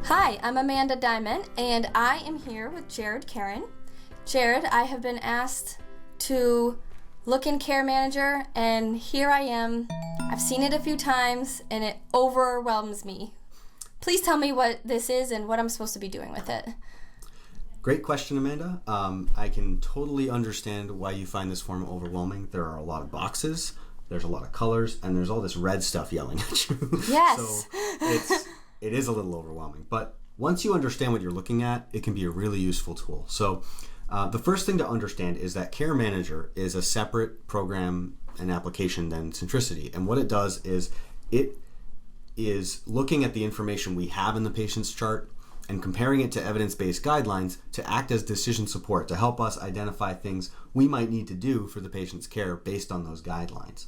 Hi, I'm Amanda Diamond, and I am here with Jared Karen. Jared, I have been asked to look in CareManager, and here I am. I've seen it a few times, and it overwhelms me. Please tell me what this is and what I'm supposed to be doing with it. Great question, Amanda. I can totally understand why you find this form overwhelming. There are a lot of boxes, there's a lot of colors, and there's all this red stuff yelling at you. Yes. So it is a little overwhelming. But once you understand what you're looking at, it can be a really useful tool. So the first thing to understand is that CareManager is a separate program and application than Centricity. And what it does is it is looking at the information we have in the patient's chart and comparing it to evidence-based guidelines to act as decision support to help us identify things we might need to do for the patient's care based on those guidelines.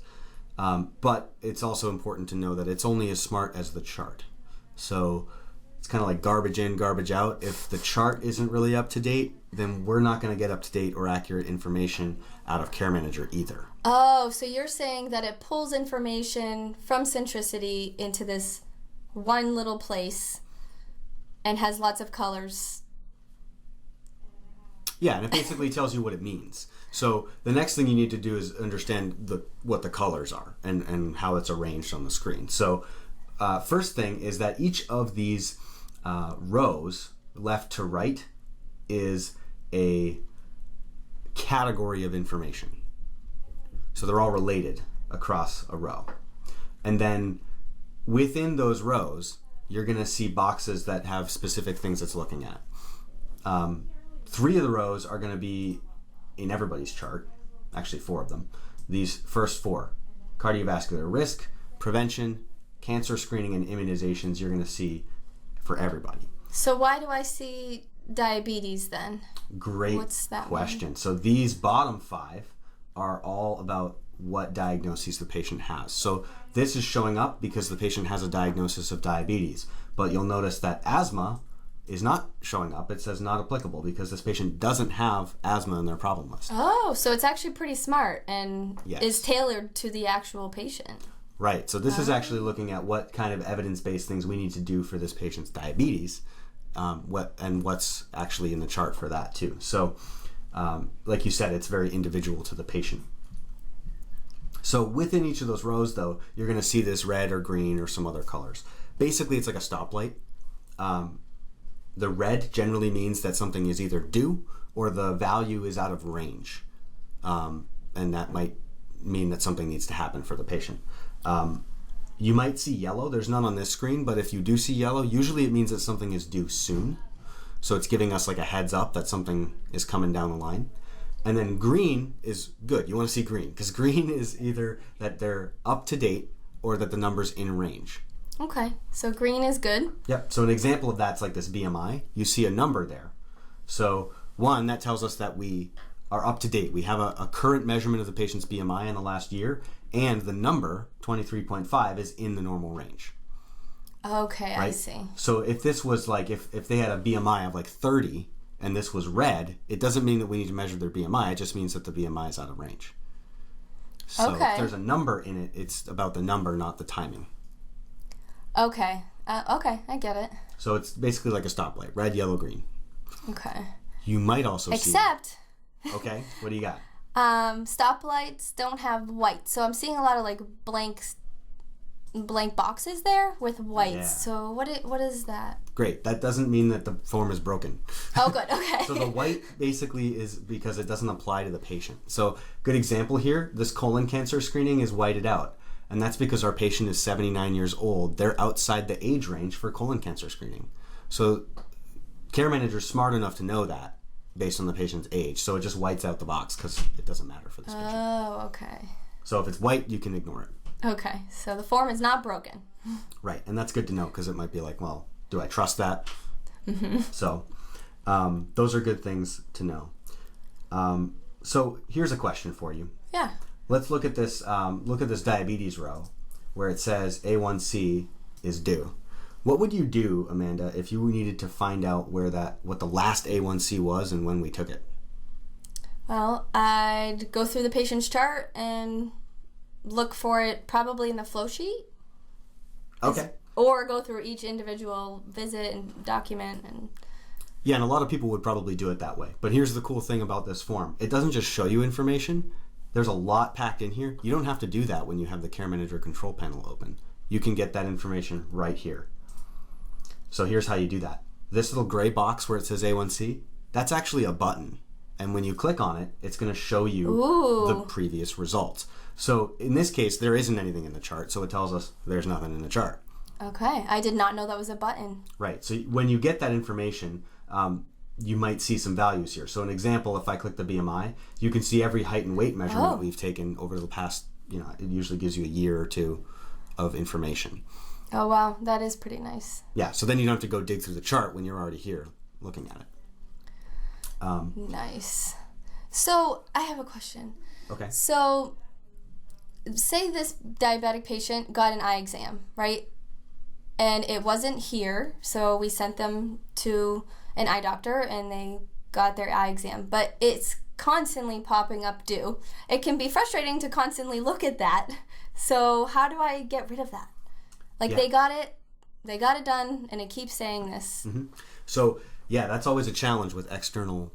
But it's also important to know that it's only as smart as the chart. So it's kind of like garbage in, garbage out. If the chart isn't really up to date, then we're not going to get up to date or accurate information out of CareManager either. Oh, so you're saying that it pulls information from Centricity into this one little place and has lots of colors. Yeah, and it basically tells you what it means. So the next thing you need to do is understand what the colors are and how it's arranged on the screen. So first thing is that each of these rows, left to right, is a category of information. So they're all related across a row. And then within those rows, you're going to see boxes that have specific things it's looking at. 3 of the rows are going to be in everybody's chart, actually 4 of them. These first 4, cardiovascular risk, prevention, cancer screening, and immunizations, you're going to see for everybody. So why do I see diabetes then? Great What's that question. one? So these bottom 5 are all about what diagnoses the patient has. So this is showing up because the patient has a diagnosis of diabetes. But you'll notice that asthma is not showing up. It says not applicable because this patient doesn't have asthma in their problem list. Oh, so it's actually pretty smart and Yes. is tailored to the actual patient. Right. So this is actually looking at what kind of evidence-based things we need to do for this patient's diabetes, what's actually in the chart for that too. So like you said, it's very individual to the patient. So within each of those rows, though, you're going to see this red or green or some other colors. Basically, it's like a stoplight. The red generally means that something is either due or the value is out of range. And that might mean that something needs to happen for the patient. You might see yellow. There's none on this screen, but if you do see yellow, usually it means that something is due soon. So it's giving us like a heads up that something is coming down the line. And then green is good. You want to see green because green is either that they're up to date or that the number's in range. Okay, so green is good. Yep. So an example of that's like this BMI. You see a number there. So one, that tells us that we are up to date. We have a current measurement of the patient's BMI in the last year, and the number, 23.5, is in the normal range. Okay, Right? I see. So if this was like, if they had a BMI of like 30 and this was red, it doesn't mean that we need to measure their BMI. It just means that the BMI is out of range. So Okay. if there's a number in it, it's about the number, not the timing. Okay. Okay, I get it. So it's basically like a stoplight, red, yellow, green. Okay. You might also Except, see... Okay, what do you got? stoplights don't have white. So I'm seeing a lot of like blank boxes there with whites. Yeah. So what is that? Great. That doesn't mean that the form is broken. Oh, good. Okay. So the white basically is because it doesn't apply to the patient. So good example here, this colon cancer screening is whited out. And that's because our patient is 79 years old. They're outside the age range for colon cancer screening. So CareManager is smart enough to know that based on the patient's age. So it just whites out the box because it doesn't matter for this patient. Oh, okay. So if it's white, you can ignore it. Okay. So the form is not broken. Right. And that's good to know because it might be like, well, do I trust that? Mm-hmm. So those are good things to know. So here's a question for you. Yeah. Let's look at this diabetes row where it says A1C is due. What would you do, Amanda, if you needed to find out what the last A1C was and when we took it? Well, I'd go through the patient's chart and look for it probably in the flow sheet. Okay. or go through each individual visit and document. And yeah, and a lot of people would probably do it that way. But here's the cool thing about this form. It doesn't just show you information. There's a lot packed in here. You don't have to do that when you have the CareManager control panel open. You can get that information right here. So here's how you do that. This little gray box where it says A1C, that's actually a button. And when you click on it, it's going to show you the previous results. So in this case, there isn't anything in the chart, so it tells us there's nothing in the chart. Okay, I did not know that was a button. Right, so when you get that information, you might see some values here. So an example, if I click the BMI, you can see every height and weight measurement we've taken over the past, it usually gives you a year or two of information. Oh, wow, that is pretty nice. Yeah, so then you don't have to go dig through the chart when you're already here looking at it. Nice. So I have a question. Okay. So say this diabetic patient got an eye exam, right? And it wasn't here, so we sent them to an eye doctor and they got their eye exam. But it's constantly popping up due. It can be frustrating to constantly look at that. So how do I get rid of that? Like they got it done, and it keeps saying this. Mm-hmm. So yeah, that's always a challenge with external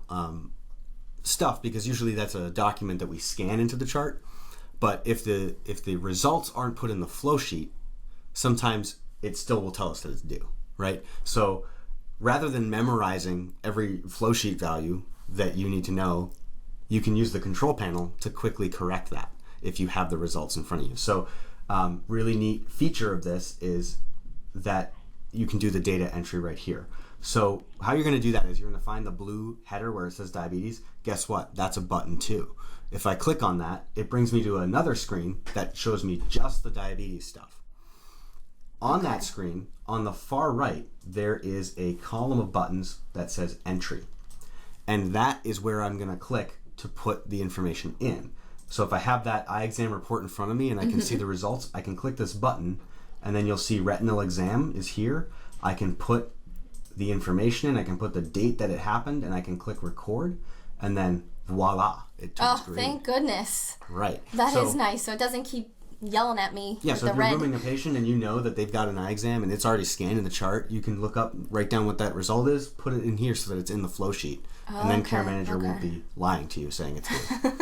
stuff, because usually that's a document that we scan into the chart. But if the results aren't put in the flow sheet, sometimes it still will tell us that it's due, right? So rather than memorizing every flow sheet value that you need to know, you can use the control panel to quickly correct that if you have the results in front of you. So really neat feature of this is that you can do the data entry right here. So how you're going to do that is you're going to find the blue header where it says diabetes. Guess what? That's a button too. If I click on that, it brings me to another screen that shows me just the diabetes stuff. On that screen, on the far right, there is a column of buttons that says entry. And that is where I'm going to click to put the information in. So if I have that eye exam report in front of me and I can see the results, I can click this button, and then you'll see retinal exam is here. I can put the information in, I can put the date that it happened, and I can click record, and then voila, it turns green. Thank goodness. Right. That is nice, so it doesn't keep yelling at me with so the if you're red. rooming a patient and you know that they've got an eye exam and it's already scanned in the chart, you can look up, write down what that result is, put it in here so that it's in the flow sheet, and then CareManager won't be lying to you saying it's good.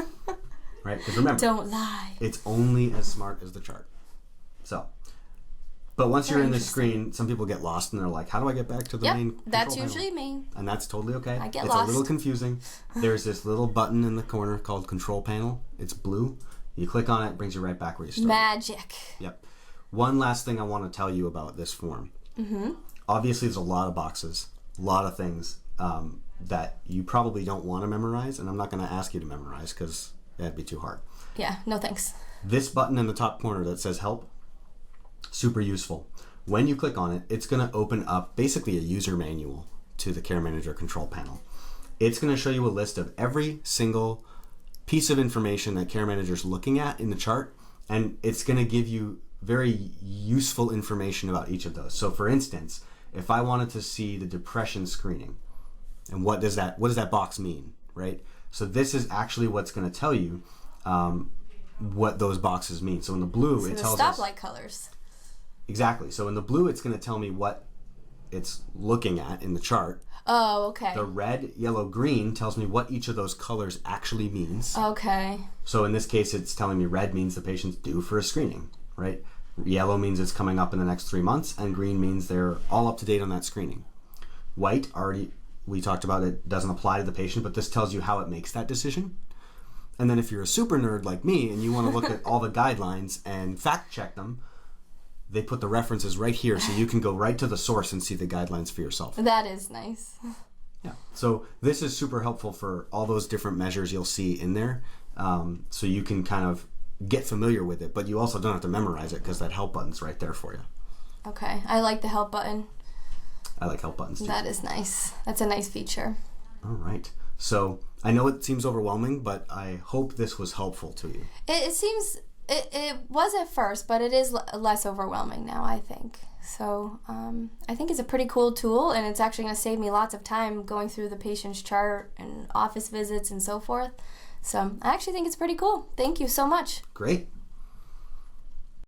Right? Because remember, don't lie. It's only as smart as the chart. So, but once you're in this screen, some people get lost and they're like, how do I get back to the main control That's panel? usually me. And that's totally okay. I get it's lost. a little confusing. There's this little button in the corner called control panel. It's blue. You click on it, it brings you right back where you started. Magic. Yep. One last thing I want to tell you about this form. Obviously, there's a lot of boxes, a lot of things that you probably don't want to memorize, and I'm not going to ask you to memorize because that'd be too hard. Yeah, no thanks. This button in the top corner that says help, super useful. When you click on it, it's going to open up basically a user manual to the CareManager control panel. It's going to show you a list of every single piece of information that CareManager is looking at in the chart, and it's going to give you very useful information about each of those. So for instance, if I wanted to see the depression screening, and what does that box mean, right? So this is actually what's going to tell you what those boxes mean. So in the blue, it tells us... stoplight colors. Exactly. So in the blue, it's going to tell me what it's looking at in the chart. Oh, okay. The red, yellow, green tells me what each of those colors actually means. Okay. So in this case, it's telling me red means the patient's due for a screening, right? Yellow means it's coming up in the next 3 months, and green means they're all up to date on that screening. White, already we talked about, it doesn't apply to the patient, but this tells you how it makes that decision. And then if you're a super nerd like me and you want to look at all the guidelines and fact check them, they put the references right here so you can go right to the source and see the guidelines for yourself. That is nice. Yeah. So this is super helpful for all those different measures you'll see in there. So you can kind of get familiar with it, but you also don't have to memorize it because that help button's right there for you. Okay. I like the help button. I like help buttons too. That is nice. That's a nice feature. All right. So I know it seems overwhelming, but I hope this was helpful to you. It seems... It was at first, but it is less overwhelming now, I think. So I think it's a pretty cool tool, and it's actually going to save me lots of time going through the patient's chart and office visits and so forth. So I actually think it's pretty cool. Thank you so much. Great.